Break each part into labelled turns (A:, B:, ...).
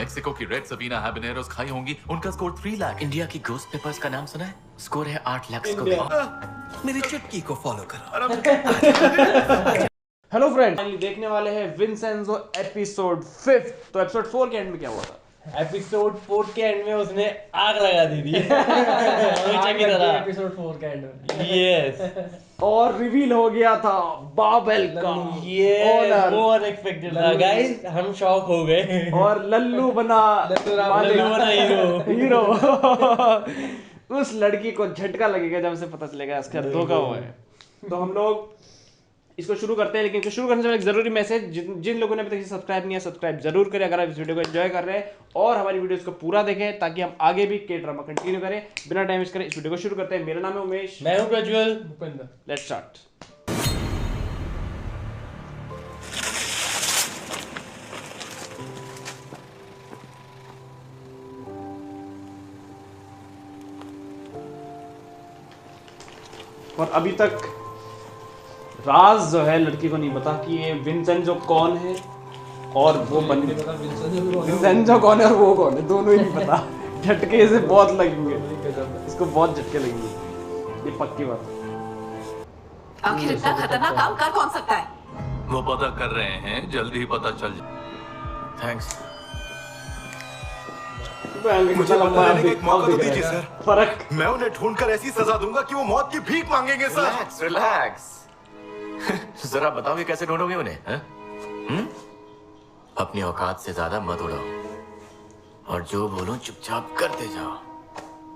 A: Mexico की red Sabina हैबनेरोस खाई होंगी, उनका स्कोर 3 लाख।
B: इंडिया की घोस्ट पेपर्स का नाम सुना है? स्कोर है 8 लाख को।
C: मेरी चुटकी को फॉलो करो।
D: हेलो फ्रेंड्स, देखने वाले हैं विंसेंजो एपिसोड 5। तो एपिसोड 4 के एंड में क्या हुआ था?
E: एपिसोड 4 के एंड में उसने आग लगा दी थी हमेशा की तरह
F: एपिसोड 4 के एंड में।
E: यस
D: और रिवील हो गया था बाबेल का
E: ये वो अनएक्सपेक्टेड था गाइस, हम शॉक हो गए।
D: और लल्लू बना
E: लल्लू बना
D: हीरो उस लड़की को झटका लगेगा जब उसे पता चलेगा इसका धोखा हुआ है। तो हम लोग इसको शुरू करते हैं, लेकिन इसको शुरू करने से पहले एक जरूरी मैसेज, जिन लोगों ने अभी तक सब्सक्राइब नहीं है सब्सक्राइब जरूर करें अगर आप इस वीडियो को एंजॉय कर रहे हैं, और हमारी वीडियोस को पूरा देखें ताकि हम आगे भी के ड्रामा कंटिन्यू करें। बिना टाइम वेस्ट करें इस वीडियो को शुरू करते हैं। मेरा नाम है उमेश,
E: मैं हूं प्रज्वल।
F: भूपेंद्र।
D: Let's start. और अभी तक राज जो है लड़की को नहीं पता कि ये विंसेंजो कौन है और वो विंसेंजो कौन है और वो कौन है, दोनों ही नहीं पता। झटके से बहुत लगेंगे, इसको बहुत झटके लगेंगे, ये पक्की बात है।
G: आखिर इतना खतरनाक काम कर कौन सकता है?
A: वो पता कर रहे हैं, जल्दी ही पता चल जाए।
B: थैंक्स।
C: मुझे बताने का एक मौका तो दीजिए सर।
D: फर्क
C: मैं उन्हें ढूंढकर ऐसी सजा दूंगा कि वो मौत की भीख मांगेंगे सर।
B: Relax relax. जरा बताओगे कैसे ढूंढोगे उन्हें? अपनी औकात से ज्यादा मत उड़ाओ और जो बोलूं चुपचाप करते जाओ।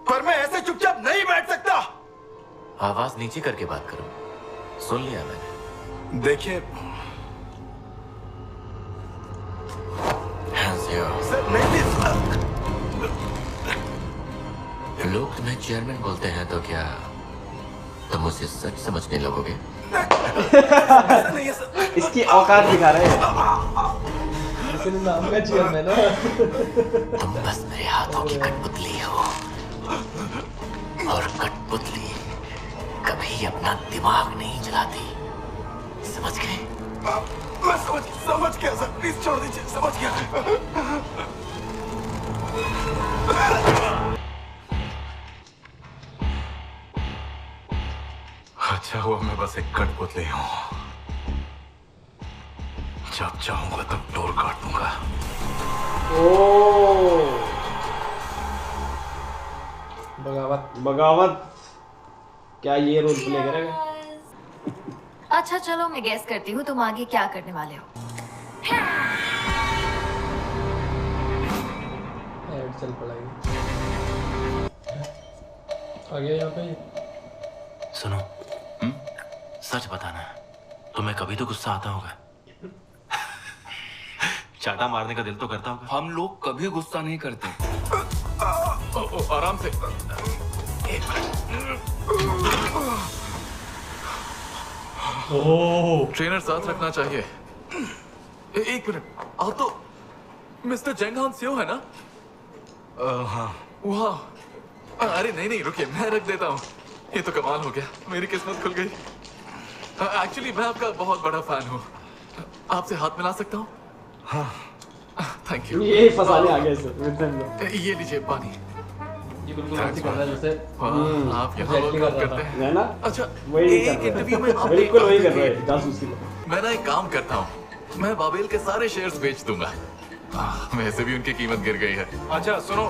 C: पर मैं ऐसे चुपचाप नहीं बैठ सकता।
B: आवाज नीचे करके बात करो, सुन लिया मैंने।
C: देखिए सर, नहीं
B: लोग तुम्हें चेयरमैन बोलते हैं तो क्या तुम उसे सच समझने लगोगे?
C: नहीं है सर।
D: इसकी औकात दिखा रहे हैं।
F: इसने नाम का चेयरमैन है।
B: तुम बस मेरे हाथों की कठपुतली हो, और कठपुतली कभी अपना दिमाग नहीं चलाती, समझ गए?
C: मैं समझ गया सर, प्लीज छोड़ दीजिए, समझ गया। अच्छा हुआ मैं बस एक कठपुतली हूँ, जब चाहूंगा तब डोर काट दूंगा।
F: बगावत।
D: बगावत क्या ये रोल प्ले करेगा?
H: अच्छा चलो मैं गेस करती हूँ तुम आगे क्या करने वाले हो।
F: ऐड चल पड़ेगी। आ गया यहाँ पे।
B: सुनो, सच बताना, तुम्हें कभी तो गुस्सा आता होगा। चाटा मारने का दिल तो करता होगा।
A: हम लोग कभी गुस्सा नहीं करते। आराम से।
B: एक मिनट।
A: ट्रेनर साथ रखना चाहिए। एक मिनट, आप तो मिस्टर जेंगहान सेओ है ना?
C: हाँ।
A: वाह, अरे नहीं नहीं रुकिए, मैं रख देता हूँ। ये तो कमाल हो गया, मेरी किस्मत खुल गई। एक्चुअली मैं आपका बहुत बड़ा फैन हूँ, आपसे हाथ मिला सकता हूँ?
C: हाँ।
A: Thank you.
D: ये फसाने आ गए सर विंसेंजो।
A: ये लीजिए पानी।
F: ये बिल्कुल ऐसे कर रहा है जैसे
A: आप यहाँ वर्क
F: Exactly
A: करते हैं?
D: है ना?
A: अच्छा,
D: वही
A: एक
D: कर
A: इंटरव्यू में
D: रहे हैं,
A: आपने
D: बिल्कुल वही
A: कहा
D: कर
A: था
D: रहे
A: कि
D: हैं, जासूसी को।
A: मैं ना एक काम करता हूँ, मैं बाबेल के सारे शेयर्स बेच दूंगा। वैसे भी उनकी कीमत गिर गई है।
C: अच्छा सुनो,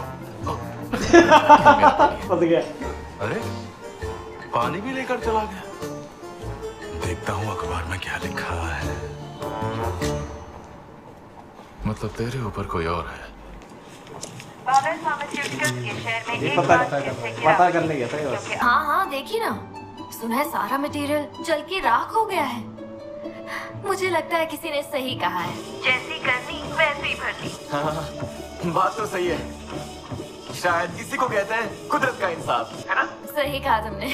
D: फंस गया।
C: अरे पानी भी लेकर चला गया। देखता हूँ अखबार में क्या लिखा है।
A: मतलब तेरे ऊपर कोई और है।
D: ये पता करने गया था ये बस।
H: हाँ हाँ देखी ना, सुना है सारा मटेरियल जल के राख हो गया है। मुझे लगता है किसी ने सही कहा है, जैसी करनी वैसी ही भरनी।
B: हाँ, बात तो सही है। शायद किसी को कहते हैं कुदरत का इंसाफ, है ना?
H: सही कहा तुमने।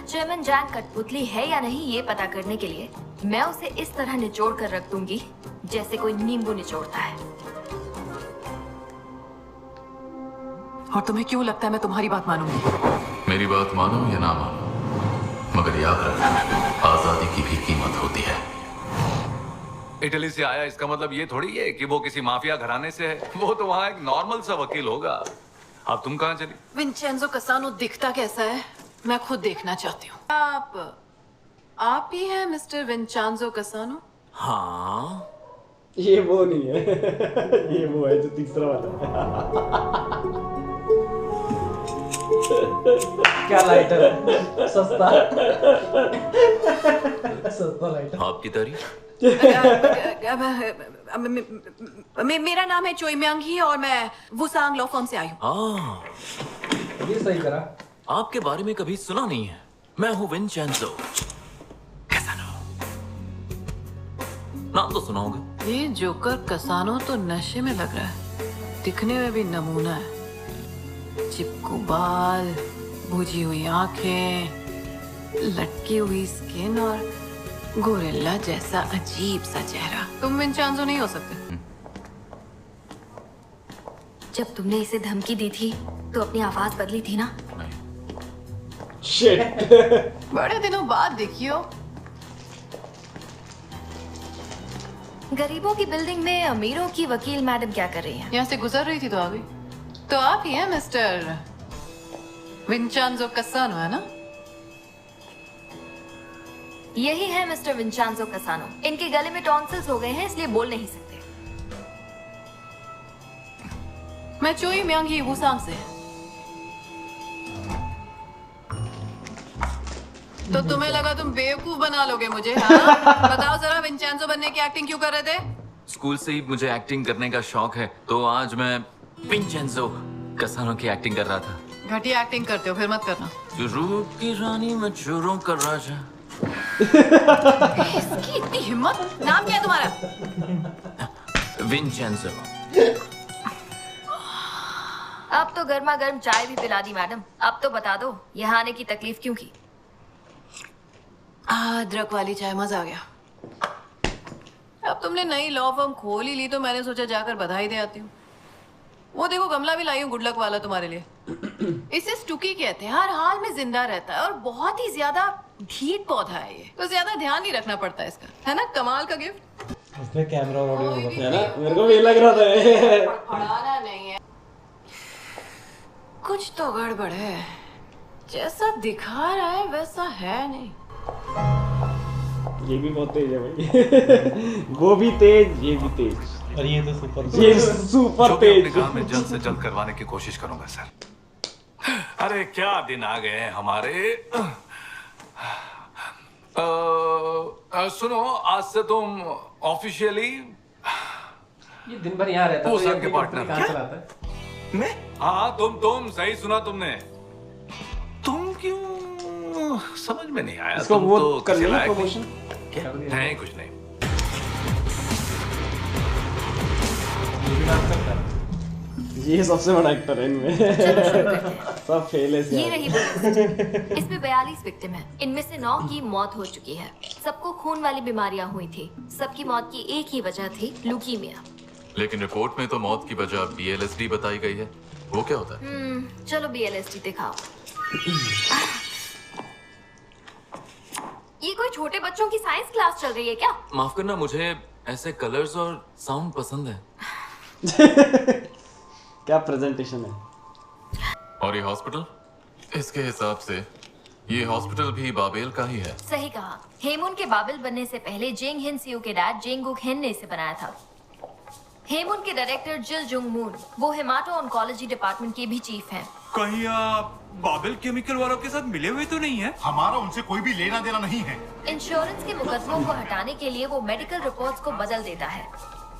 H: चेयरमैन जैंग कठपुतली है या नहीं ये पता करने के लिए मैं उसे इस तरह निचोड़ कर रख दूंगी जैसे कोई नींबू निचोड़ता है।
G: और तुम्हें क्यों लगता है मैं तुम्हारी बात मानूंगी?
A: मेरी बात मानो या ना मानो, मगर याद रखना, आजादी की भी कीमत होती है।
I: इटली से आया इसका मतलब ये थोड़ी है कि वो किसी माफिया घराने से है। वो तो वहाँ एक नॉर्मल सा वकील होगा। अब तुम कहाँ चली?
G: विंचेंजो कसानो दिखता कैसा है मैं खुद देखना चाहती हूँ। आप ही हैं मिस्टर विंचेंजो कसानो?
B: हाँ।
D: ये वो नहीं है ये वो है जो तीसरा वाला
E: क्या लाइटर है सस्ता सस्ता लाइटर।
B: आपकी तारीफ।
G: मेरा नाम है चोई म्यांग ही और मैं वुसांग लॉ फर्म से आई हूँ।
B: हाँ,
E: ये सही करा।
B: आपके बारे में कभी सुना नहीं है। मैं हूँ विंचेंजो कसानो। नाम तो सुना होगा।
G: ये जोकर कसानो तो नशे में लग रहा है, दिखने में भी नमूना है। चिपकू बाल, बुझी हुई आंखें, लटकी हुई स्किन और गोरिल्ला जैसा अजीब सा चेहरा। तुम विंचेंजो नहीं हो सकते।
H: जब तुमने इसे धमकी दी थी तो अपनी आवाज बदली थी ना?
D: शिट
G: बड़े दिनों बाद देखियो।
H: गरीबों की बिल्डिंग में अमीरों की वकील मैडम क्या कर रही हैं?
G: यहाँ से गुजर रही थी तो आ गई। तो आप ही हैं मिस्टर विंचेंजो कसानो, है ना?
H: यही है मिस्टर विंचेंजो कसानो। इनके गले में टॉन्सिल्स हो गए हैं इसलिए बोल नहीं सकते।
G: मैं चोई म्यांग ही वुसांग से। तो तुम्हें लगा तुम बेवकूफ बना लोगे मुझे, हाँ? बताओ जरा विंचेंजो बनने की एक्टिंग क्यों कर रहे थे?
B: स्कूल से ही मुझे एक्टिंग करने का शौक है, तो आज मैं विंचेंजो कसानो की एक्टिंग कर रहा था।
G: घटिया एक्टिंग करते हो, फिर मत करना।
B: रूप की रानी मैं चोरों का राजा।
G: इसकी इतनी हिम्मत। नाम क्या है तुम्हारा?
B: विंचेंजो।
H: अब तो गर्मा गर्म चाय भी पिला दी मैडम। अब तो बता दो यहाँ आने की तकलीफ क्यों की?
G: अदरक वाली चाय, मजा आ गया। अब तुमने नई लॉ फर्म खोल ही ली तो मैंने सोचा जाकर बधाई दे आती हूँ। वो देखो गमला भी लाई हूँ गुड लक वाला तुम्हारे लिए। इसे स्टुकी कहते हैं, हर हाल में जिंदा रहता है और बहुत ही ज्यादा ढीठ पौधा है ये, तो ज्यादा ध्यान नहीं रखना पड़ता इसका, है ना? कमाल का गिफ्ट।
E: उसमें कैमरा और ऑडियो होगा
D: है ना? मेरे को भी लग रहा था
G: पढ़ाना नहीं है, कुछ तो गड़बड़ है। जैसा दिखा रहा है वैसा है नहीं।
D: ये भी बहुत तेज है भाई वो भी तेज, ये भी तेज,
E: और ये तो सुपर
D: ये सुपर
I: जो भी अपने
D: तेज।
I: काम में जल्द से जल्द करवाने की कोशिश करूंगा सर। अरे क्या दिन आ गए हैं हमारे। सुनो, आज से तुम ऑफिशियली
F: ये दिन भर यहाँ रहता है,
I: वुसांग
F: तो
I: के
F: ये
I: पार्टनर।
F: कहाँ चलाता है?
I: मैं? हाँ तुम सही सुना तुमने। तुम क्यों समझ में नहीं आया?
D: इसको
I: तुम
D: वो
I: तो
D: कर
I: किसी
D: लिया
I: लायक नहीं।
D: प्रमोशन।
I: क्या? नहीं कुछ नहीं।
F: ये भी डांस करता है।
D: ये सबसे बड़ा एक्टर है इनमें सब फेल है
H: ये
D: इसमें।
H: रही वो लिस्ट। इसमें 42 विक्टिम हैं। इनमें से 9 की मौत हो चुकी है। सबको खून वाली बीमारियां हुई थी। सबकी मौत की एक ही वजह थी, ल्यूकीमिया।
A: लेकिन रिपोर्ट में तो मौत की वजह BLSD बताई गई है। वो क्या होता है?
H: चलो BLSD दिखाओ। ये कोई छोटे बच्चों की साइंस क्लास चल रही है क्या?
B: माफ करना, मुझे ऐसे कलर्स और साउंड पसंद है।
D: क्या प्रेजेंटेशन है।
A: और ये हॉस्पिटल? इसके हिसाब से ये हॉस्पिटल भी बाबेल का ही है।
H: सही कहा। हेमुन के बाबिल बनने से पहले जेंग हिन सियो के डैड जेंगुक हिन ने इसे बनाया था। हेमुन के डायरेक्टर जिल जुंग मून, वो हेमाटो ऑन्कोलॉजी डिपार्टमेंट के भी चीफ हैं।
C: कहीं आप बाबेल केमिकल वालों के साथ मिले हुए तो नहीं है?
J: हमारा उनसे कोई भी लेना देना नहीं है।
H: इंश्योरेंस के मुकदमों को हटाने के लिए वो मेडिकल रिपोर्ट्स को बदल देता है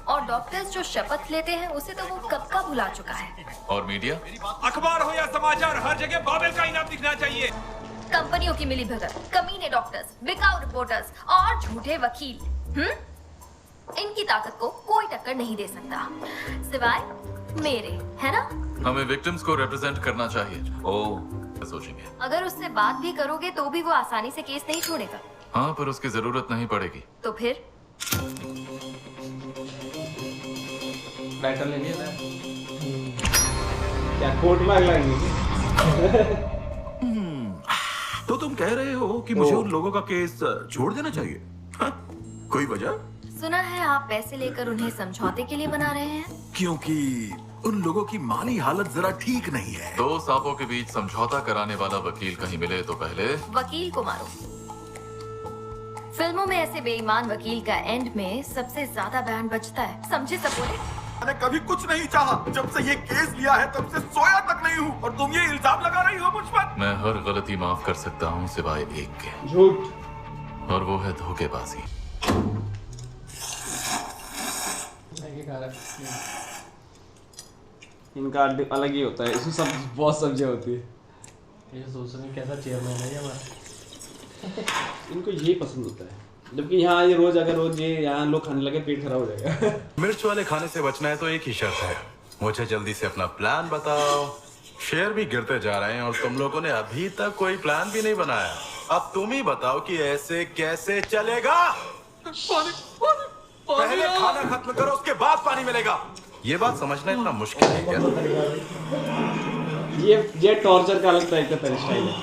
H: और डॉक्टर्स जो शपथ लेते हैं उसे तो वो कब का भुला चुका है।
A: और मीडिया?
C: अखबार हो या समाचार, हर जगह बाबेल का ही नाम दिखना चाहिए।
H: कंपनियों की मिली भगत, कमीने डॉक्टर्स, बिकाऊ रिपोर्टर्स और झूठे वकील। इनकी ताकत को कोई टक्कर नहीं दे सकता सिवाय मेरे, है ना?
A: हमें विक्टिम्स को रिप्रेजेंट करना चाहिए। ओह, सोचेंगे।
H: अगर उससे बात भी करोगे तो भी वो आसानी से केस नहीं छोड़ेगा।
A: हाँ, पर उसकी जरूरत नहीं पड़ेगी।
H: तो फिर
F: लाइटर ले लिया था।
D: क्या कोर्ट में आग लगाएंगे?
C: तो तुम कह रहे हो कि मुझे उन लोगों का केस छोड़ देना चाहिए? हाँ? कोई वजह?
H: सुना है आप पैसे लेकर उन्हें समझौते के लिए बना रहे हैं।
K: क्योंकि उन लोगों की माली हालत जरा ठीक नहीं है।
A: दो सांपों के बीच समझौता कराने वाला वकील कहीं मिले तो पहले
H: वकील को मारो। फिल्मों में ऐसे बेईमान वकील का एंड में सबसे ज्यादा बैंड बजता है, समझे सब बोले।
K: मैंने कभी कुछ नहीं चाहा। जब से ये केस लिया है तब से सोया तक नहीं हूँ और तुम ये इल्जाम लगा रही हो मुझ पर।
A: मैं हर गलती माफ कर सकता हूँ सिवाय एक के,
D: झूठ।
A: और वो है धोखेबाजी।
D: इनका अलग ही होता है, इसमें सब बहुत सब्जियां होती है।
E: ये सोच रहे कैसा चेयरमैन है ये हमारा।
D: इनको यही पसंद होता है, जबकि यहाँ ये रोज अगर रोज ये यहाँ लोग खाने लगे पेट खराब हो जाएगा।
C: मिर्च वाले खाने से बचना है तो एक ही शर्त है, मुझे जल्दी से अपना प्लान बताओ। शेयर भी गिरते जा रहे हैं और तुम लोगों ने अभी तक कोई प्लान भी नहीं बनाया। अब तुम ही बताओ कि ऐसे कैसे चलेगा। पहले खाना खत्म करो उसके बाद पानी मिलेगा। ये बात समझना इतना मुश्किल है क्या?
D: ये टॉर्चर का अलग टाइप का स्टाइल है।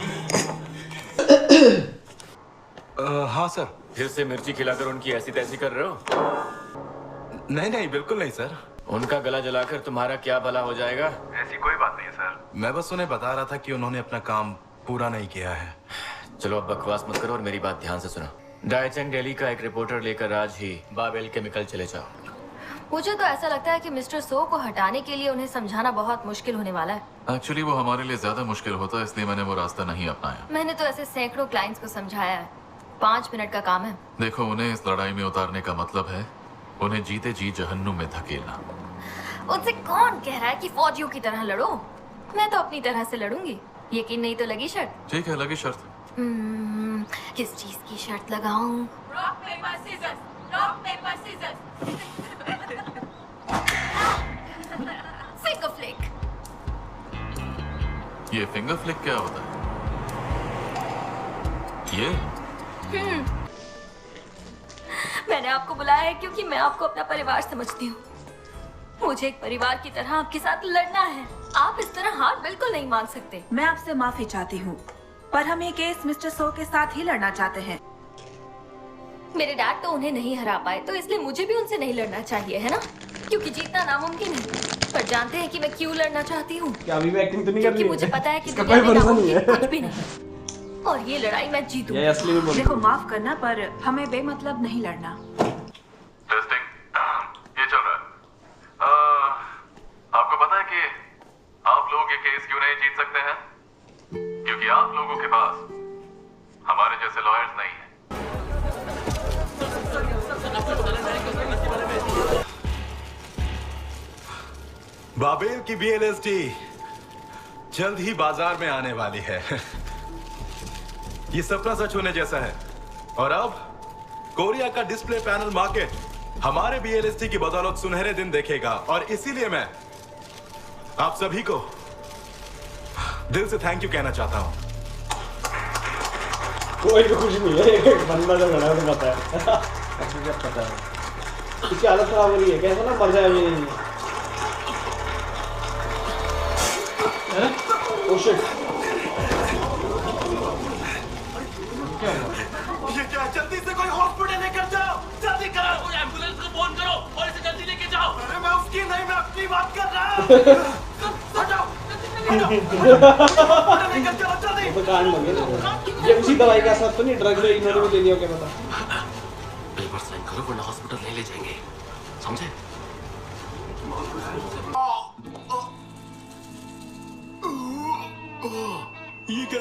C: हाँ सर।
B: फिर से मिर्ची खिलाकर उनकी ऐसी तैसी कर रहे हो?
C: नहीं नहीं बिल्कुल नहीं सर।
B: उनका गला जलाकर तुम्हारा क्या भला हो जाएगा?
C: ऐसी कोई बात नहीं सर। मैं बस उन्हें बता रहा था कि उन्होंने अपना काम पूरा नहीं किया है।
B: चलो अब बकवास मत करो और मेरी बात ध्यान से सुनो। डाइचेंग दिल्ली का एक रिपोर्टर लेकर आज ही बाबेल केमिकल चले जाओ।
H: मुझे तो ऐसा लगता है कि मिस्टर सो को हटाने के लिए उन्हें समझाना बहुत मुश्किल होने वाला है।
A: एक्चुअली वो हमारे लिए ज्यादा मुश्किल होता, इसलिए मैंने वो रास्ता नहीं अपनाया।
H: मैंने तो ऐसे सैकड़ों क्लाइंट्स को समझाया है, 5 मिनट का काम है।
A: देखो, उन्हें इस लड़ाई में उतारने का मतलब है उन्हें जीते जी जहन्नुम में धकेलना।
H: उनसे कौन कह रहा है कि फौजियों की तरह लड़ो? मैं तो अपनी तरह से लड़ूंगी। यकीन नहीं तो लगी शर्त?
A: ठीक है, लगी शर्त।
H: किस चीज की शर्त लगाऊं?
G: Rock paper scissors, rock paper scissors.
H: Finger flick.
A: ये फिंगर फ्लिक क्या होता है? ये
H: मैंने आपको बुलाया है क्योंकि मैं आपको अपना परिवार समझती हूँ। मुझे एक परिवार की तरह आपके साथ लड़ना है। आप इस तरह हार बिल्कुल नहीं मान सकते।
L: मैं आपसे माफी चाहती हूँ, पर हम ये केस मिस्टर सो के साथ ही लड़ना चाहते हैं।
H: मेरे डैड तो उन्हें नहीं हरा पाए, तो इसलिए मुझे भी उनसे नहीं लड़ना चाहिए, है ना? क्योंकि जीतना नामुमकिन है। पर जानते हैं कि मैं क्यों लड़ना चाहती हूँ?
D: क्या अभी भी एक्टिंग तो नहीं कर रही है?
H: मुझे पता है कि
D: इसका
H: दुनिया
D: कोई
H: में
D: भरोसा नहीं
H: नामुमकिन
D: है।
H: कुछ भी नहीं। और ये लड़ाई मैं जीतूंगी।
D: ये असली में बोल रही
L: देखो,
D: है।
L: माफ करना, पर हमें बेमतलब नहीं लड़ना।
A: टेस्टिंग, ये चल रहा है। आपको पता है कि आप लोग ये केस क्यों नहीं जीत सकते हैं? क्योंकि आप लोगों के पास हमारे जैसे लॉयर्स नहीं हैं।
C: बाबेल की BLSD जल्द ही बाजार में आने वाली है। ये सपना सच होने जैसा है। और अब कोरिया का डिस्प्ले पैनल मार्केट हमारे BLSD की बदौलत सुनहरे दिन देखेगा। और इसीलिए मैं आप सभी को दिल से थैंक यू कहना चाहता हूं।
D: कोई भी कुछ नहीं है, एक बंदा जो खड़ा है तो पता है। आपको क्या पता है? इसकी हालत खराब हो रही है, कैसा ना मर जाए अभी नहीं। Oh shit.
K: ये क्या? जल्दी से कोई हॉस्पिटल लेकर जाओ, जल्दी करो। एम्बुलेंस को फोन करो और इसे जल्दी लेके जाओ। अरे मैं उसकी नहीं, मैं अपनी बात कर रहा हूँ। हटाओ, लेकर चलो जल्दी।
D: तो कान लगे ना। ये उसी दवाई का असर तो नहीं, ड्रग में इन्होंने भी ले लिया, क्या पता?
K: पेपर साइन करो वरना हॉस्पिटल नहीं ले जाएंगे, समझे? ये क्या?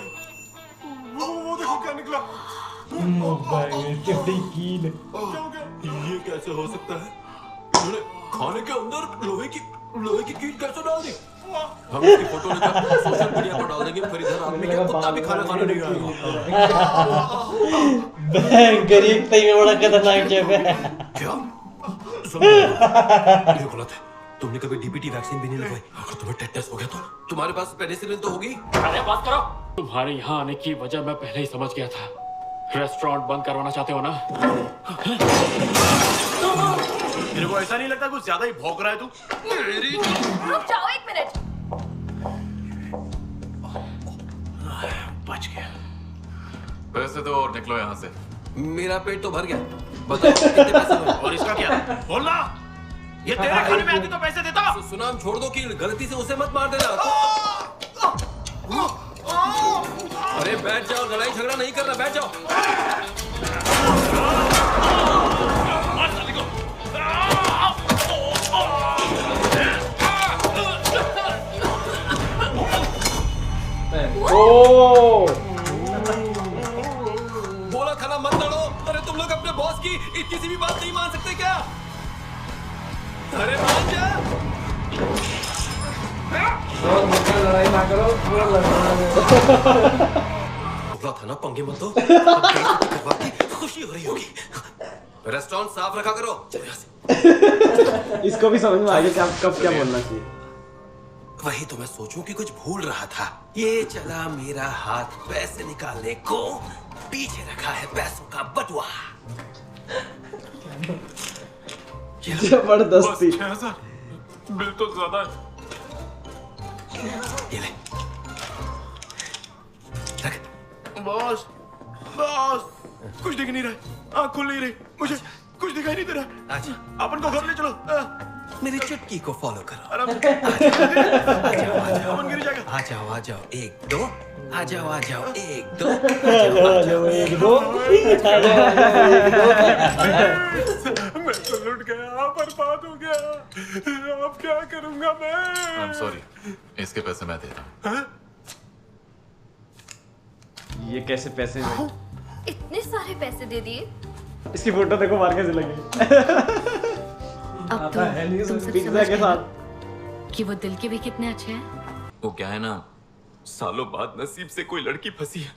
K: वो देखो क्या निकला। ये कैसे हो सकता है? इन्होंने खाने के अंदर लोहे की कील कैसे डाल दी? हम इसकी फोटो लेकर सोशल मीडिया पर डाल देंगे, फिर इधर आदमी का कुत्ता भी खाना खाने नहीं आएगा।
E: गरीब सही में बड़ा खतरनाक शेफ है।
K: क्या? ये गलत है। तुमने कभी DPT वैक्सीन भी नहीं लगवाई। अगर तुम्हें टेटनस हो गया तो तुम्हारे पास पेनिसिलिन तो होगी।
F: अरे बात करो। तुम्हारे यहाँ आने की वजह मैं पहले ही समझ गया था। रेस्टोरेंट बंद करवाना चाहते हो ना?
C: तेरे को ऐसा नहीं लगता कुछ ज्यादा ही भौंक रहा है तू?
H: रुक जाओ 1 मिनट।
C: बच गया।
A: पैसे दो और निकलो यहाँ से।
K: मेरा पेट तो भर गया। बताओ कितने पैसे हुए?
F: और इसका क्या?
J: बोलना।
F: ये तेरे खाने में आती तो पैसे देता।
K: सुनाम छोड़ दो कि गलती से उसे मत मार देना। अरे बैठ जाओ, लड़ाई झगड़ा नहीं करना, बैठ जाओ। बोला था ना मत लड़ो। अरे तुम लोग अपने बॉस की इतनी सी भी बात नहीं मान सकते क्या? अरे मान जा।
E: लड़ाई ना करो,
K: बोला था ना पंगे मत दो। खुशी हो रही होगी। रेस्टोरेंट साफ रखा करो।
D: इसको भी समझ में आ गया कब क्या बोलना चाहिए।
K: वही तो मैं सोचूं कि कुछ भूल रहा था। ये चला मेरा हाथ पैसे निकालने को, पीछे रखा है पैसों का बटुआ।
D: जबरदस्ती।
A: 6,000 बिल तो ज्यादा है।
K: ये ले।
J: बॉस, बॉस, कुछ दिख नहीं रहा, आँख खुल नहीं रही, मुझे कुछ दिखाई नहीं दे रहा।
K: अच्छा,
J: अपन को घर ले चलो।
K: मेरी चुटकी को फॉलो करो।
J: अपन गिर जाएगा।
K: आ जाओ, आ जाओ, 1 2, आ जाओ, 1 2,
J: मैं तो लुट गया, बर्बाद हो गया। अब क्या करूंगा मैं?
A: I'm sorry, इसके पैसे मैं देता हूँ।
D: ये कैसे पैसे में?
H: इतने सारे पैसे दे दिए।
D: इसकी फोटो देखो मार कैसे लगी।
H: अब तो तुम सब
D: पिज्जा
H: समझ
D: के
H: गए
D: साथ।
H: कि वो दिल के भी कितने अच्छे हैं।
B: वो क्या है ना, सालों बाद नसीब से कोई लड़की फंसी है।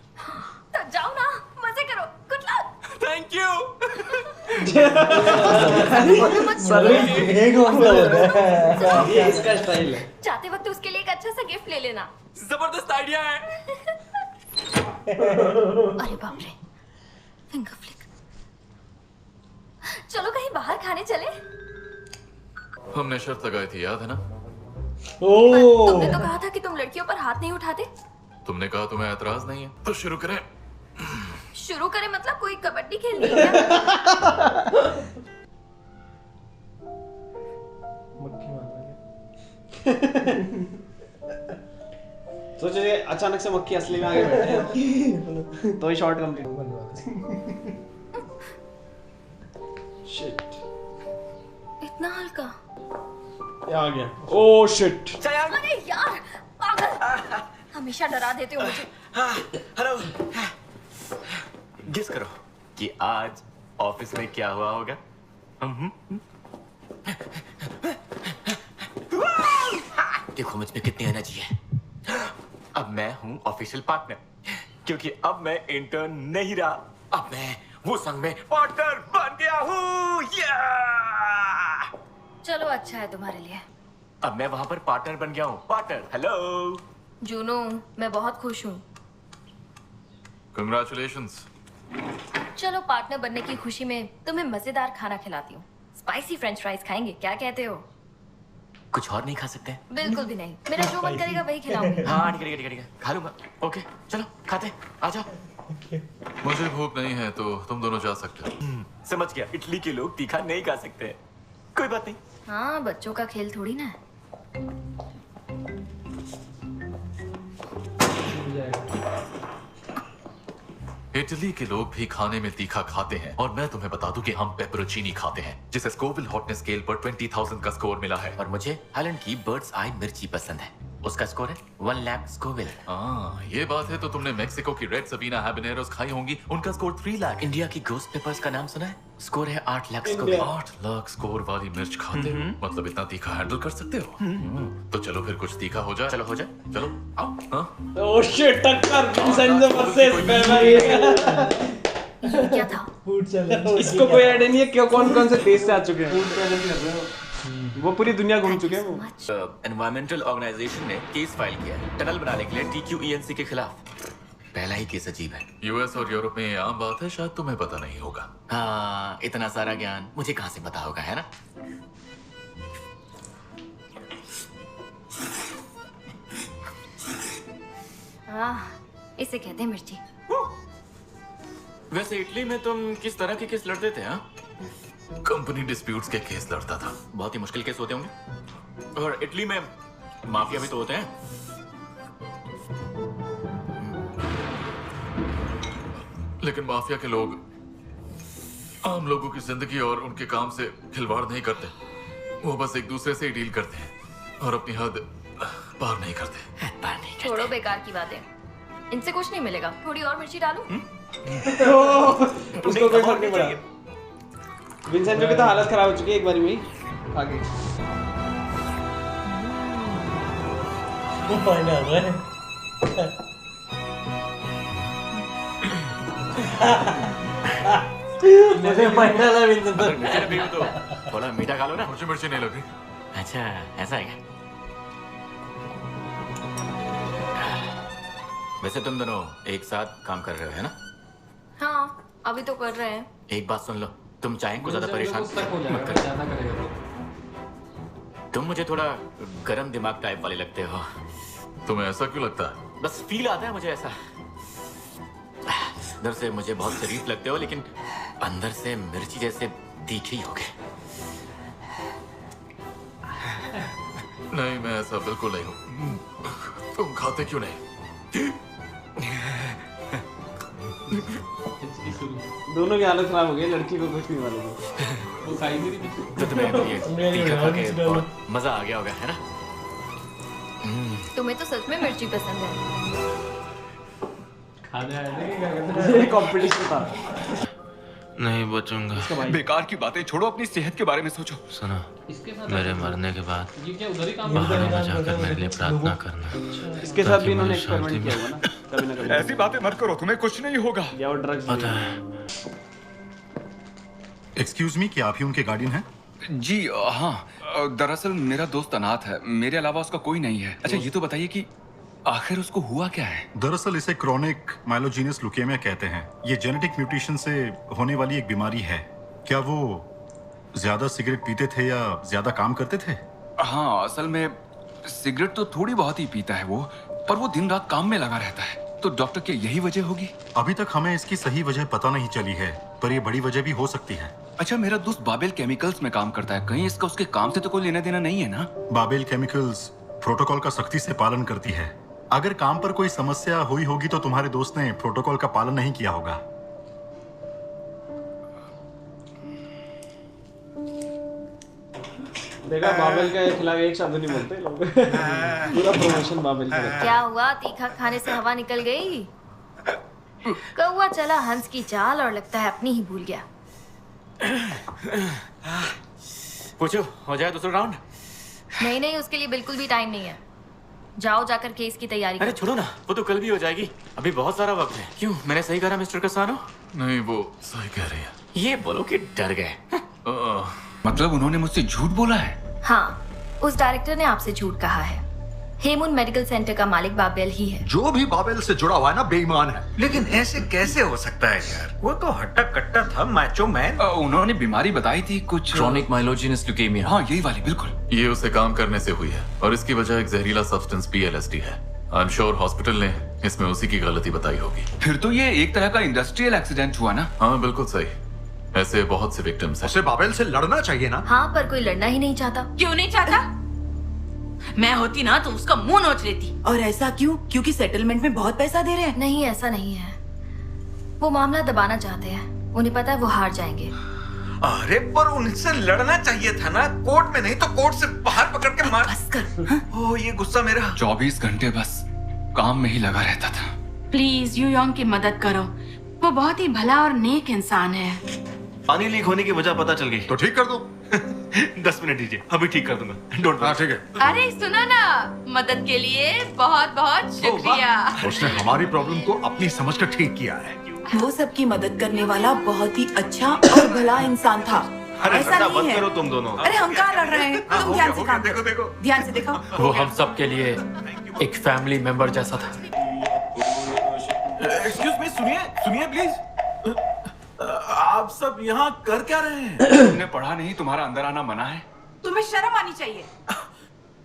H: तो जाओ ना, मजे करो। Good luck.
K: Thank you.
D: ये इसका स्टाइल है।
H: जाते वक्त उसके लिए एक अच्छा सा गिफ्ट ले लेना।
K: जबरदस्त आइडिया है।
H: अरे बाप रे, फिंगर फ्लिक। चलो कहीं बाहर खाने चले।
A: हमने शर्त लगाई थी, याद है ना?
H: तुमने तो कहा था कि तुम लड़कियों पर हाथ नहीं उठाते।
A: तुमने कहा तुम्हें ऐतराज नहीं है, तो शुरू करें।
H: शुरू करें मतलब कोई कबड्डी खेलनी है क्या?
D: सोचिए अचानक से मक्खी असली में आगे बैठे हैं। तो ही शॉर्ट कंप्लीट। शिट,
H: इतना हल्का।
D: ये आ गया। Oh shit.
H: अरे यार, पागल। हमेशा डरा देते हो मुझे।
B: हेलो, गेस करो कि आज ऑफिस में क्या हुआ होगा। देखो मुझ में कितनी एनर्जी है। अब मैं हूँ ऑफिशियल पार्टनर, क्योंकि अब मैं इंटर्न नहीं रहा, अब मैं वो संग में पार्टनर बन गया हूँ।
H: चलो अच्छा है तुम्हारे लिए।
B: अब मैं वहां पर पार्टनर बन गया हूँ। पार्टनर, हेलो
H: जूनू, मैं बहुत खुश हूँ।
A: Congratulations।
H: चलो पार्टनर बनने की खुशी में तुम्हें मजेदार खाना खिलाती हूँ। स्पाइसी फ्रेंच फ्राइज खाएंगे, क्या कहते हो?
B: कुछ और नहीं खा सकते?
H: बिल्कुल भी नहीं, मेरा जो मन करेगा वही खिलाऊंगी।
B: हाँ ठीक है, खा लूंगा। ओके चलो खाते, आ जाओ।
A: मुझे भूख नहीं है तो तुम दोनों जा सकते हो।
B: समझ गया, इटली के लोग तीखा नहीं खा सकते। कोई बात नहीं।
H: हाँ, बच्चों का खेल थोड़ी ना है।
A: इटली के लोग भी खाने में तीखा खाते हैं, और मैं तुम्हें बता दूं कि हम पेपरोचीनी खाते हैं, जिसे स्कोविल हॉटनेस स्केल पर 20,000 का स्कोर मिला है।
B: और मुझे हालैंड की बर्ड्स आई मिर्ची पसंद है, उसका स्कोर है 1 लाख स्कोविल।
A: हाँ, ये बात है। तो तुमने मेक्सिको की रेड सबीना हैबनेरोस खाई होंगी, उनका स्कोर 3 लाख।
B: इंडिया की घोस्ट पेपर्स का नाम सुना है? स्कोर है 8 लाख स्कोविल।
A: 8 लाख स्कोर वाली मिर्च खाते हो? मतलब इतना तीखा हैंडल कर सकते हो? तो चलो फिर कुछ तीखा हो जाए।
B: चलो हो जाए,
A: चलो आओ। हाँ?
D: ओह शिट, टक्कर विंसेंजो वर्सेस पेपर।
H: ये क्या था?
E: Food challenge.
D: इसको कोई आइडिया नहीं है क्यों कौन कौन से देश से आ चुके हैं। वो पूरी दुनिया घूम चुके हैं वो।
B: एनवायरमेंटल ऑर्गेनाइजेशन ने केस फाइल किया है टनल बनाने के लिए TQENC के खिलाफ। पहला ही केस अजीब है।
A: यूएस और यूरोप में ये आम बात है, शायद तुम्हें पता नहीं होगा।
B: हाँ, इतना सारा ज्ञान मुझे कहाँ से पता होगा, है ना?
H: इसे कहते हैं मिर्ची।
B: वैसे इटली में तुम किस तरह के केस लड़ते थे? हाँ,
A: कंपनी डिस्प्यूट्स के केस लड़ता था।
B: बहुत ही मुश्किल केस होते होंगे। और इटली में माफिया भी तो होते हैं।
A: लेकिन माफिया के लोग आम लोगों की जिंदगी और उनके काम से खिलवाड़ नहीं करते। वो बस एक दूसरे से ही डील करते हैं और अपनी हद पार नहीं करते।
H: छोड़ो बेकार की बातें, इनसे कुछ नहीं मिलेगा। थोड़ी और मिर्ची डालूं?
D: उसको कोई फर्क नहीं पड़ा। विंसेंटो की तो हालत खराब हो चुकी है एक बारी में ही। आगे
E: मुझे फाइनल है विंसेंटो।
B: मिर्ची भी हो तो थोड़ा मीठा खा लो ना।
A: मुझे मिर्ची नहीं लग रही।
B: अच्छा ऐसा है क्या? वैसे तुम दोनों एक साथ काम कर रहे हो है ना?
H: हाँ अभी तो कर रहे हैं।
B: एक बात सुन लो, तुम चाय को ज्यादा परेशान मत करो। तुम मुझे थोड़ा गरम दिमाग टाइप वाले लगते हो।
A: तुम्हें ऐसा क्यों लगता है?
B: बस फील आता है मुझे ऐसा। इधर से मुझे बहुत शरीफ लगते हो, लेकिन अंदर से मिर्ची जैसे तीखी हो गए।
A: नहीं, मैं ऐसा बिल्कुल नहीं हूँ। तुम खाते क्यों नहीं?
D: दोनों की हालत खराब हो गई। लड़की को कुछ नहीं मालूम। वो खाई नहीं रही।
B: तो तुम्हें तीखा खा के बहुत मजा आ गया होगा है ना?
H: तुम्हें तो सच में मिर्ची पसंद है।
D: ये कंपटीशन था।
M: नहीं बचूंगा।
I: बेकार की बातें छोड़ो, अपनी सेहत के बारे में सोचो।
M: सुनो, मेरे मरने के बाद पहाड़ों में जाकर मेरे लिए प्रार्थना करना।
D: इसके साथ भी इन्होंने एक्सपेरिमेंट किया होगा ना कभी ना कभी।
I: ऐसी बातें मत करो, तुम्हें कुछ नहीं होगा।
D: या वो ड्रग्स
M: पता है।
N: एक्सक्यूज मी, क्या आप ही उनके गार्डियन हैं?
O: जी हाँ, दरअसल मेरा दोस्त अनाथ है, मेरे अलावा उसका कोई नहीं है। अच्छा ये तो बताइए कि आखिर उसको हुआ क्या है?
N: दरअसल इसे क्रोनिक माइलोजेनियस ल्यूकेमिया कहते हैं। ये जेनेटिक म्यूटेशन से होने वाली एक बीमारी है। क्या वो ज्यादा सिगरेट पीते थे या ज्यादा काम करते थे?
O: हाँ, असल में सिगरेट तो थोड़ी बहुत ही पीता है वो, पर वो दिन रात काम में लगा रहता है। तो डॉक्टर क्या यही वजह होगी?
N: अभी तक हमें इसकी सही वजह पता नहीं चली है, पर ये बड़ी वजह भी हो सकती है।
O: अच्छा, मेरा दोस्त बाबेल केमिकल्स में काम करता है, कहीं इसका उसके काम से तो कोई लेना देना नहीं है ना?
N: बाबेल केमिकल्स प्रोटोकॉल का सख्ती से पालन करती है। अगर काम पर कोई समस्या हुई होगी तो तुम्हारे दोस्त ने प्रोटोकॉल का पालन नहीं किया होगा।
D: देखा, बाबेल के खिलाफ एक शब्द नहीं बोलते लोग। पूरा प्रमोशन बाबेल का।
H: क्या हुआ? तीखा खाने से हवा निकल गई? कौवा चला हंस की चाल और लगता है अपनी ही भूल गया।
B: पूछो, हो जाए दूसरा राउंड?
H: नहीं नहीं, उसके लिए बिल्कुल भी टाइम नहीं है। जाओ जाकर केस की तैयारी
B: अरे
H: करो।
B: छोड़ो ना, वो तो कल भी हो जाएगी। अभी बहुत सारा वक्त है। क्यों, मैंने सही कहा मिस्टर कसानो?
A: नहीं, वो सही कह रही है।
B: ये बोलो कि डर गए।
O: मतलब उन्होंने मुझसे झूठ बोला है?
H: हाँ, उस डायरेक्टर ने आपसे झूठ कहा है। हेमुन मेडिकल सेंटर का मालिक बाबेल ही है।
P: जो भी बाबेल से जुड़ा हुआ है ना, बेईमान है।
J: लेकिन ऐसे कैसे हो सकता है यार? वो तो हट्टा कट्टा था, मैचो मैन।
O: उन्होंने बीमारी बताई थी कुछ,
A: क्रोनिक माइलोजेनियस ल्यूकेमिया।
O: हाँ यही वाली, बिल्कुल।
A: ये उसे काम करने से हुई है और इसकी वजह एक जहरीला सब्सटेंस PLSD है। आई एम श्योर हॉस्पिटल ने इसमें उसी की गलती बताई होगी।
O: फिर तो ये एक तरह का इंडस्ट्रियल एक्सीडेंट हुआ ना?
A: हाँ बिल्कुल सही। ऐसे बहुत से विक्टिम्स हैं।
P: उसे बाबेल से लड़ना चाहिए ना?
H: हाँ, पर कोई लड़ना ही नहीं चाहता।
L: क्यों नहीं चाहता? मैं होती ना तो उसका मुंह नोच लेती। और ऐसा क्यों? क्योंकि सेटलमेंट में बहुत पैसा दे रहे हैं?
H: नहीं, ऐसा नहीं है। वो मामला दबाना चाहते हैं। उन्हें पता है वो हार जाएंगे।
J: अरे पर उनसे लड़ना चाहिए था ना, कोर्ट में नहीं तो कोर्ट से बाहर पकड़ के मार।
L: बस कर।
J: ओह, ये गुस्सा मेरा।
O: 24 घंटे बस काम में ही लगा रहता था।
L: प्लीज यूयोंग की मदद करो, वो बहुत ही भला और नेक इंसान है।
K: पानी लीक होने की वजह पता चल गई
P: तो ठीक कर दो।
K: 10 मिनट दीजिए, अभी ठीक कर दूंगा। Don't worry.
P: ठीक है।
L: अरे सुनो ना, मदद के लिए बहुत बहुत शुक्रिया।
P: उसने हमारी प्रॉब्लम को अपनी समझ कर ठीक किया है।
L: वो सबकी मदद करने वाला बहुत ही अच्छा और भला इंसान था।
K: अरे
L: ऐसा नहीं
K: बंद
L: है।
K: करो तुम दोनों।
L: अरे हम कहाँ लड़ रहे हैं? तुम ध्यान से काम करो।
J: देखो
L: ध्यान से देखो।
F: वो हम सब के लिए एक फैमिली मेंबर जैसा था।
J: एक्सक्यूज मी, सुनिए प्लीज। आप सब यहाँ कर क्या रहे हैं?
O: तुमने पढ़ा नहीं, तुम्हारा अंदर आना मना है।
L: तुम्हें शर्म आनी चाहिए।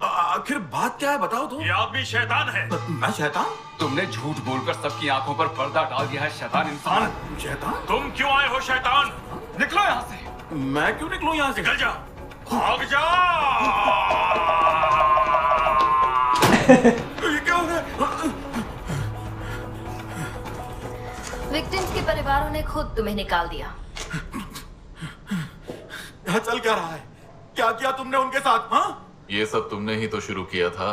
J: आखिर बात क्या है, बताओ तो।
K: ये आदमी शैतान है।
J: मैं शैतान?
O: तुमने झूठ बोलकर सबकी आंखों पर पर्दा डाल दिया है, शैतान इंसान।
J: शैतान?
K: तुम क्यों आए हो शैतान?
O: निकलो यहाँ से।
J: मैं क्यों निकलूं यहाँ से? निकल जा, भाग जा। ये क्या हो रहा है?
H: विक्टिम्स के परिवारों ने खुद तुम्हें निकाल दिया।
J: यहाँ चल क्या रहा है? क्या किया तुमने उनके साथ? हाँ?
A: ये सब तुमने ही तो शुरू किया था।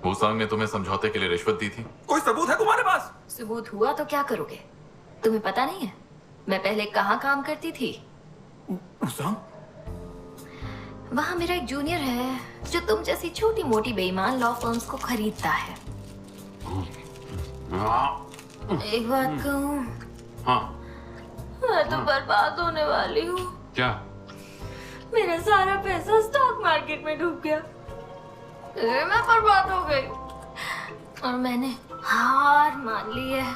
A: वूसांग ने तुम्हें समझौते के लिए रिश्वत दी थी।
J: कोई सबूत है तुम्हारे पास?
H: सबूत हुआ तो क्या करोगे? तुम्हें पता नहीं है मैं पहले कहाँ काम करती थी? वहाँ मेरा एक जूनियर है जो तुम जैसी छोटी मोटी बेईमान लॉ फर्म्स को खरीदता है। एक बात कहूँ, मैं तो बर्बाद होने वाली हूँ।
F: क्या?
H: मेरा सारा पैसा स्टॉक मार्केट में डूब गया। मैं बर्बाद हो गई और मैंने हार मान ली है।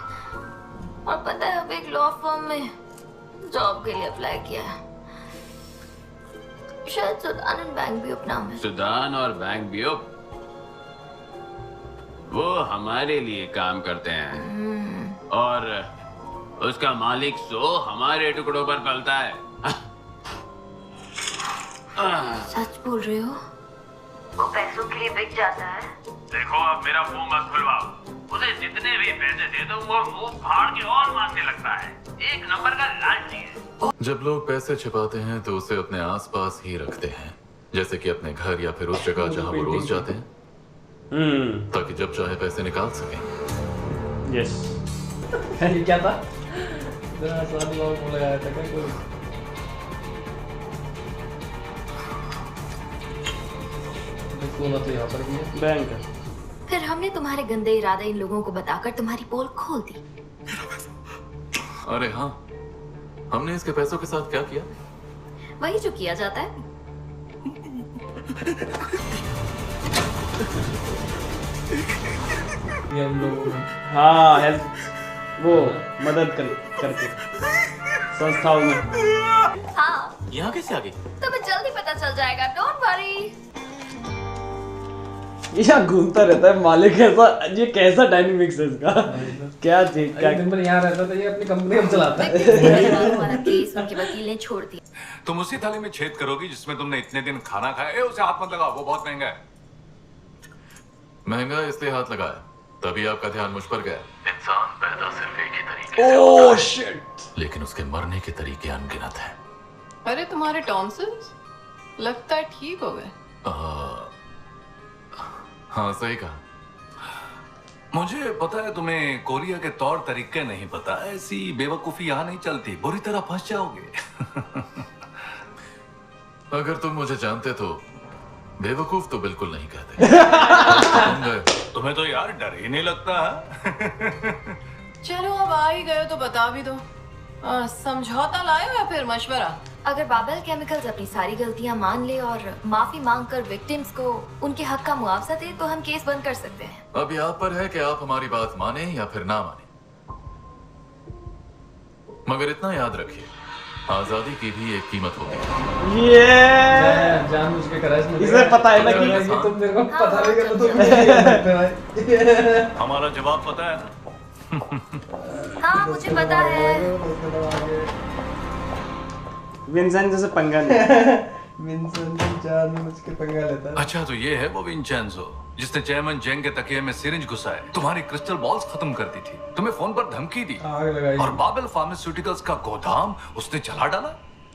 H: और पता है अब एक लॉ फर्म में जॉब के लिए अप्लाई किया है। शायद सुदान एंड बैंक भी अपना है।
Q: सुदान और बैंक बियोप वो हमारे लिए काम करते हैं और उसका मालिक सो हमारे टुकड़ों पर पलता है।
H: सच बोल रहे हो? वो पैसों के लिए बिक जाता है।
Q: देखो अब मेरा मुंह मत खुलवाओ। उसे जितने भी पैसे दे दो वो मुंह फाड़ के और मांगने लगता है। एक नंबर का लालची है।
A: जब लोग पैसे छिपाते हैं तो उसे अपने आसपास ही रखते हैं, जैसे कि अपने घर या फिर उस जगह जहां वो रोज जाते हैं, ताकि जब चाहे पैसे निकाल सकें।
D: यस।
E: ये क्या था? जरा स्वाद और वो लगाया था क्या कोई? तो यहाँ पर भी है
D: बैंक।
H: फिर हमने तुम्हारे गंदे इरादे इन लोगों को बताकर तुम्हारी पोल खोल दी।
A: अरे हाँ, हमने इसके पैसों के साथ क्या किया?
H: वही जो किया जाता है।
E: ये हम लोग
D: हाँ हेल्प वो मदद करके संस्थाओं में।
H: हाँ,
B: यहाँ कैसे आ गई?
H: तुम्हें जल्दी पता चल जाएगा, डोंट वरी।
D: यहाँ घूमता रहता है मालिक। ये कैसा डायनामिक्स है इसका? क्या चीज क्या
E: दिन भर यहाँ रहता था, ये अपनी कंपनी हम चलाता है।
H: हमारा केस उनके वकील ने छोड़ दिया।
I: तुम उसी थाली में छेद करोगी जिसमें तुमने इतने दिन खाना खाया। ए, उसे हाथ मत लगाओ, वो बहुत महंगा है।
A: महंगा इसलिए हाथ लगाया, तभी आपका ध्यान मुझ पर गया। इंसान पैदा सिर्फ एक ही तरीके से
D: ओह
A: होता है,
D: शिट।
A: लेकिन उसके मरने के तरीके अनगिनत हैं।
G: अरे तुम्हारे टॉन्सिल्स लगता है ठीक हो गए।
A: हाँ सही कहा।
I: मुझे पता है तुम्हें कोरिया के तौर तरीके नहीं पता। ऐसी बेवकूफी यहाँ नहीं चलती, बुरी तरह फंस जाओगे।
A: अगर तुम मुझे जानते तो बेवकूफ तो बिल्कुल नहीं कहते।
I: तुम्हें तो यार डर ही नहीं लगता है?
G: चलो अब आ ही गए तो बता भी दो। समझौता लाए या फिर मशवरा?
H: अगर बाबेल केमिकल्स अपनी सारी गलतियां मान ले और माफी मांगकर विक्टिम्स को उनके हक का मुआवजा दे तो हम केस बंद कर सकते हैं।
A: अभी आप पर है कि आप हमारी बात माने या फिर ना माने, मगर इतना याद रखिए, आजादी की भी एक कीमत होती है।
E: ये जानबूझ के करा इसने। इसे पता है ना कि तुम मेरे को पता नहीं कर तो भाई।
I: हमारा जवाब पता है ना?
H: हाँ मुझे पता है।
D: विंसेंट जैसे पंगा नहीं।
E: विंसेंट जानबूझ के पंगा लेता है।
I: अच्छा तो ये है वो विंचेंजो जिसने चेयरमैन जेंग के तकिए में सिरिंज घुसाए, तुम्हारी क्रिस्टल बॉल्स खत्म कर दी थी, तुम्हें फोन पर धमकी दी और बाबेल फार्मास्यूटिकल्स का गोदाम उसने जला डाला।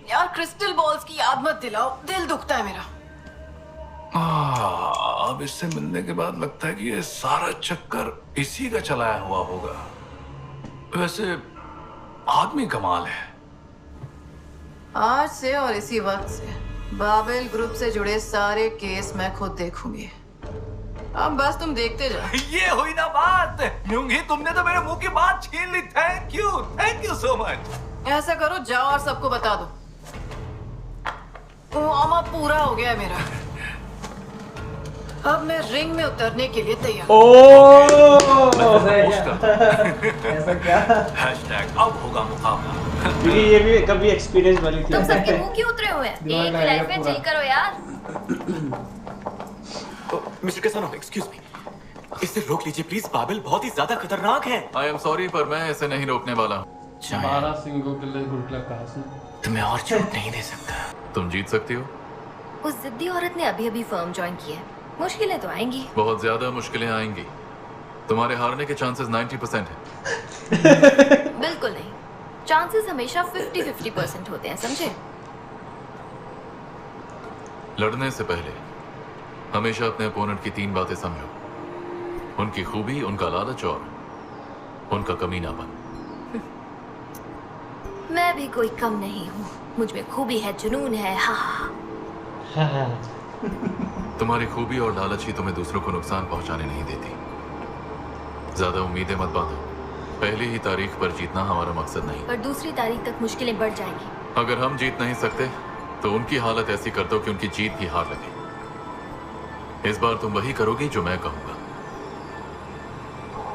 G: यार क्रिस्टल बॉल्स की याद मत दिलाओ, दिल दुखता है मेरा।
I: अब इससे मिलने के बाद लगता है कि ये सारा चक्कर इसी का चलाया हुआ होगा। वैसे आदमी कमाल है।
G: आज से और इसी वक्त से बाबेल ग्रुप से जुड़े सारे केस मैं खुद देखूंगी। अब बस तुम देखते जाओ।
I: ये हुई ना बात। यूंगी तुमने तो मेरे मुंह की बात छीन ली। Thank you so much.
G: ऐसा करो जाओ और सबको बता दो, ड्रामा पूरा हो गया मेरा। अब मैं रिंग में उतरने के लिए तैयार।
E: ऐसा क्या?
I: हैशटैग अब होगा मुकाबला।
D: क्योंकि ये भी कभी एक्सपीरियंस वाली थी।
H: तुम सबके मुंह क्यों उतरे हुए हैं? एक ही लाइफ में चिल करो यार।
B: मिस्टर कैसानो, एक्सक्यूज मी, इसे रोक लीजिए प्लीज। बाबेल बहुत ही ज्यादा खतरनाक है।
A: आई एम सॉरी पर मैं इसे नहीं रोकने वाला हूँ।
B: चाहे
E: 12 सिंगों के लिए गुड लक कहा उसने।
B: तुम्हें और छूट नहीं दे सकता।
A: तुम जीत सकती हो।
H: उस जिद्दी औरत ने अभी अभी फर्म ज्वाइन की है, मुश्किलें तो आएंगी।
A: बहुत ज्यादा मुश्किलें आएंगी। तुम्हारे हारने के चांसेस 90% हैं।
H: बिल्कुल नहीं, चांसेस हमेशा 50-50% होते हैं, समझे?
A: लड़ने से पहले हमेशा अपने अपोनेंट की 3 बातें समझो। उनकी खूबी, उनका लालच और उनका कमीनापन।
H: मैं भी कोई कम नहीं हूँ, मुझ में खूबी है, जुनून है। हाँ।
A: तुम्हारी खूबी और लालच ही तुम्हें दूसरों को नुकसान पहुंचाने नहीं देती। ज्यादा उम्मीदें मत बांधो। पहली ही तारीख पर जीतना हमारा मकसद नहीं।
H: पर दूसरी तारीख तक मुश्किलें बढ़ जाएंगी।
A: अगर हम जीत नहीं सकते तो उनकी हालत ऐसी कर दो कि उनकी जीत भी हार लगे। इस बार तुम वही करोगी जो मैं कहूंगा।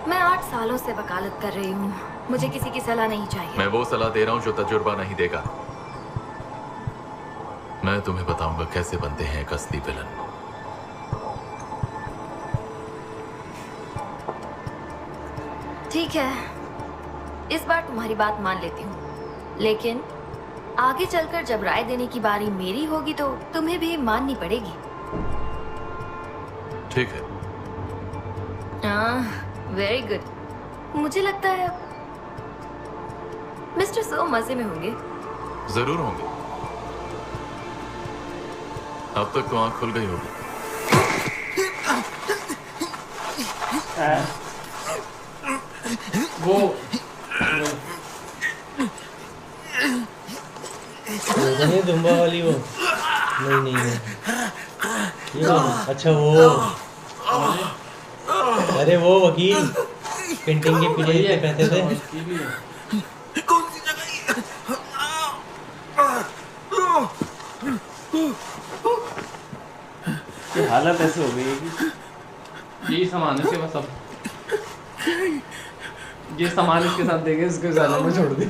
H: मैं 8 सालों से वकालत कर रही हूँ, मुझे किसी की सलाह नहीं चाहिए।
A: मैं वो सलाह दे रहा हूं जो तजुर्बा नहीं देगा। मैं तुम्हें बताऊंगा कैसे बनते हैं एक असली विलन।
H: ठीक है, इस बार तुम्हारी बात मान लेती हूँ, लेकिन आगे चलकर जब राय देने की बारी मेरी होगी तो तुम्हें भी माननी पड़ेगी।
A: ठीक है।
H: Very good. मुझे लगता है मिस्टर सो मजे में होंगे।
A: जरूर होंगे। अब तक तो आंख खुल गई होगी।
E: वो
R: नहीं दुम्बा वाली वो नहीं ये अच्छा वो अरे वो वकील पेंटिंग के पीछे इतने कहते थे।
J: कौन सी जगह
D: ये हालत ऐसे हो गई है कि
E: यही सामान है इसके पास सब। ये सामान इसके साथ देंगे, इसको जाने में छोड़ दी।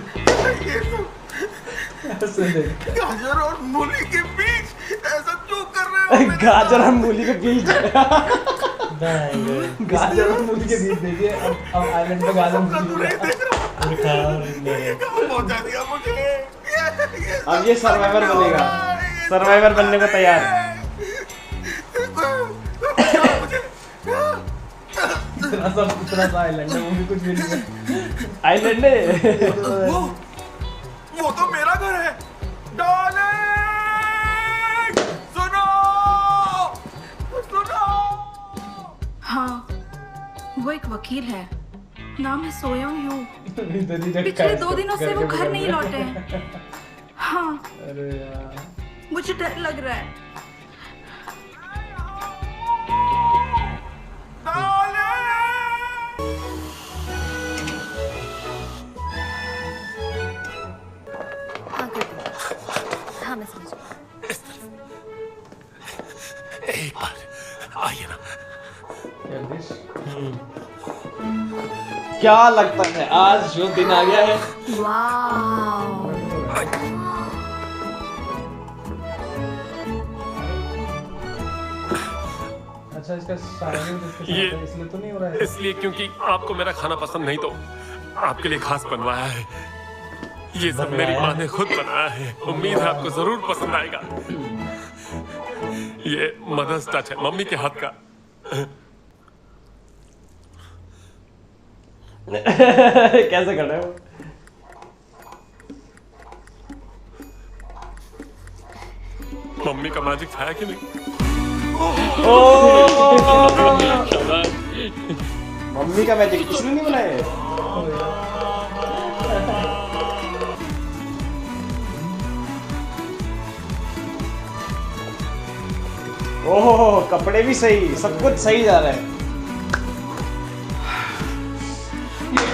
E: ऐसे देख।
J: गाजर और मूली के बीच ऐसा क्यों कर रहे हो?
D: गाजर और मूली के बीच।
E: गाजर और मूली के बीच देखिए। अब आइलैंड पे गाजर मूली
J: पहुंचा दिया मुझे।
D: अब ये सर्वाइवर बनेगा, सर्वाइवर बनने को तैयार है।
E: इतना सा आइलैंड है, वो भी कुछ भी नहीं है।
D: आइलैंड है।
J: वो तो मेरा घर है। डार्लिंग, सुनो, सुनो।
L: हाँ, वो एक वकील है, नाम है सोयोंग यू।
E: पिछले
L: पिछले 2 दिनों से वो घर नहीं लौटे हैं। हाँ,
E: अरे यार,
L: मुझे डर लग रहा है।
H: हाँ, मैं समझ गई।
J: एक बार आइए ना।
D: क्या लगता है आज जो दिन आ गया है?
H: वाव।
E: अच्छा इसका साइलेंस इसके साथ है, इसलिए तो नहीं हो रहा है।
F: इसलिए क्योंकि आपको मेरा खाना पसंद नहीं तो आपके लिए खास बनवाया है। ये सब मेरी माँ ने खुद बनाया है। उम्मीद है आपको जरूर पसंद आएगा। ये मदर्स टच है, मम्मी के हाथ का।
D: कैसे कर रहे हो?
F: मम्मी का मैजिक था कि नहीं?
D: मम्मी का मैजिक किसने नहीं बनाया? ओह, कपड़े भी सही, सब कुछ सही जा रहा है।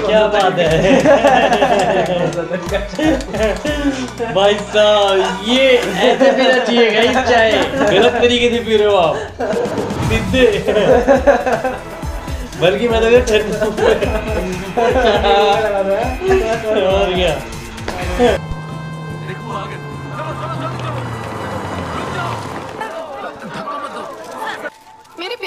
R: क्या बात है भाई साहब, ये ऐसे पीना चाहिए गाइस चाय। गलत तरीके से पी रहे हो आप सीधे। बल्कि मैं तो ठंडा और क्या।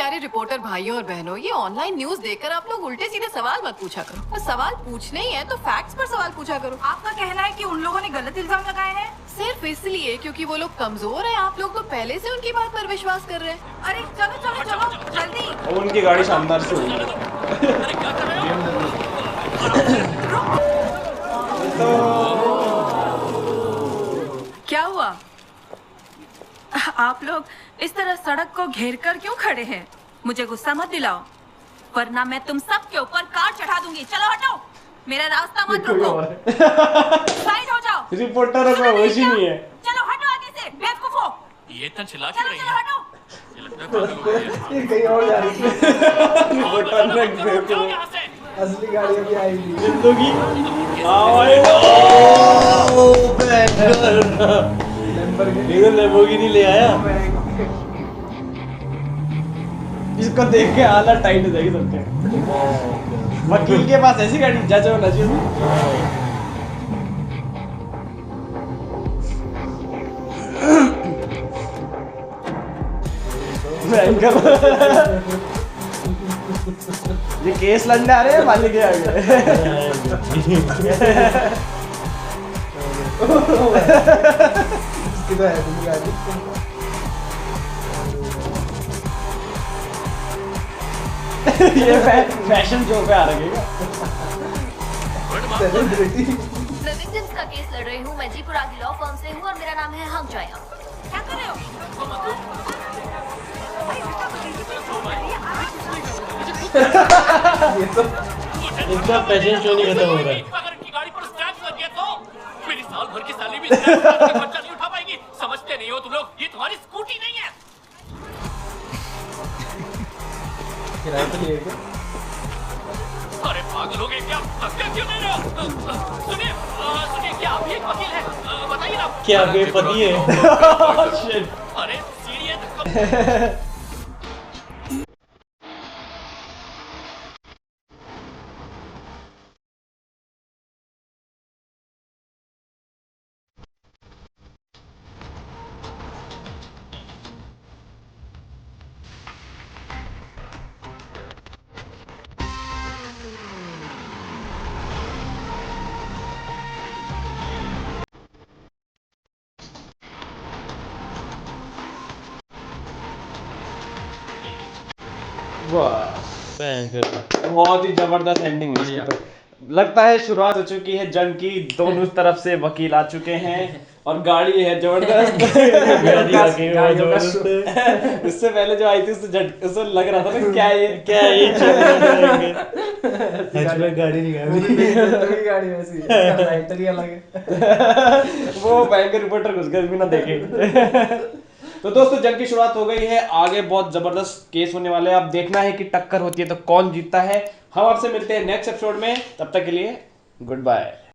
G: प्यारे रिपोर्टर भाइयों और बहनों, ये ऑनलाइन न्यूज देखकर आप लोग उल्टे सीधे सवाल मत पूछा करो। और सवाल पूछने ही है तो फैक्ट्स पर सवाल पूछा करो।
L: आपका कहना है कि उन लोगों ने गलत इल्जाम लगाए हैं?
G: सिर्फ इसलिए क्योंकि वो लोग कमजोर हैं, आप लोग तो पहले से उनकी बात पर विश्वास कर रहे हैं।
L: अरे चलो चलो चलो जल्दी।
D: और उनकी गाड़ी शानदार से हुई।
L: क्या हुआ? आप लोग इस तरह सड़क को घेर कर क्यों खड़े हैं? मुझे गुस्सा मत दिलाओ, वरना मैं तुम सब के ऊपर कार चढ़ा दूंगी। चलो हटो, मेरा रास्ता मत रोको। साइड हो जाओ।
D: रिपोर्टरों का होश ही नहीं है।
L: चलो हटो आगे से, बेवकूफो।
I: ये इतना चिल्ला क्यों रही
L: चलो
I: है?
L: हटो।
E: ये कहीं और जा रही है।
D: रिपोर्टर ने बेवकूफ।
E: असली गाड़ी अभी आएगी।
D: जिंदगी लेम्बोर्गिनी ले आया। इसको देख के हालत टाइट हो जाएगी सबके। वकील के पास ऐसी गाड़ी जज होना चाहिए। ये केस लड़ने आ रहे हैं मालिक के आगे।
E: इसकी तो है नहीं गाड़ी।
D: ये फैशन शो पे आ रहा है।
H: विक्टिम्स का केस लड़ रही हूँ। मैं जीपुरा की लॉ फर्म से हूँ और मेरा नाम है हंग जाया।
L: क्या कर रहे हो?
E: ये तो
R: इनका पैशन शो नहीं खत्म हो रहा है।
F: अगर इनकी गाड़ी पर स्क्रैच लग गया तो मेरी साल भर की सैलरी भी खर्चा नहीं उठा पाएंगी। समझते नहीं हो तुम लोग, ये तुम्हारी स्कूटी नहीं है।
E: किराए पे लिए क्या?
F: अरे पागल हो गए क्या? धक्का क्यों दे रहे हो? सुनिए सुनिए, क्या आप एक वकील हैं? बताइए ना।
R: क्या बेपति है?
F: अरे सीरियस।
D: बहुत ही जबरदस्त एंडिंग है इसकी तो। लगता है शुरुआत हो चुकी है जंग की। दोनों तरफ से वकील आ चुके हैं और गाड़ी है जबरदस्त। इससे पहले जो आई थी उससे लग रहा था ना क्या ये
E: गाड़ी नहीं गाड़ी वैसी है। लाइटर ही अलग है।
D: वो भयंकर रिपोर्टर घुस गए बिना देखे। तो दोस्तों जंग की शुरुआत हो गई है। आगे बहुत जबरदस्त केस होने वाले हैं। अब देखना है कि टक्कर होती है तो कौन जीतता है। हम आपसे मिलते हैं नेक्स्ट एपिसोड में। तब तक के लिए गुड बाय।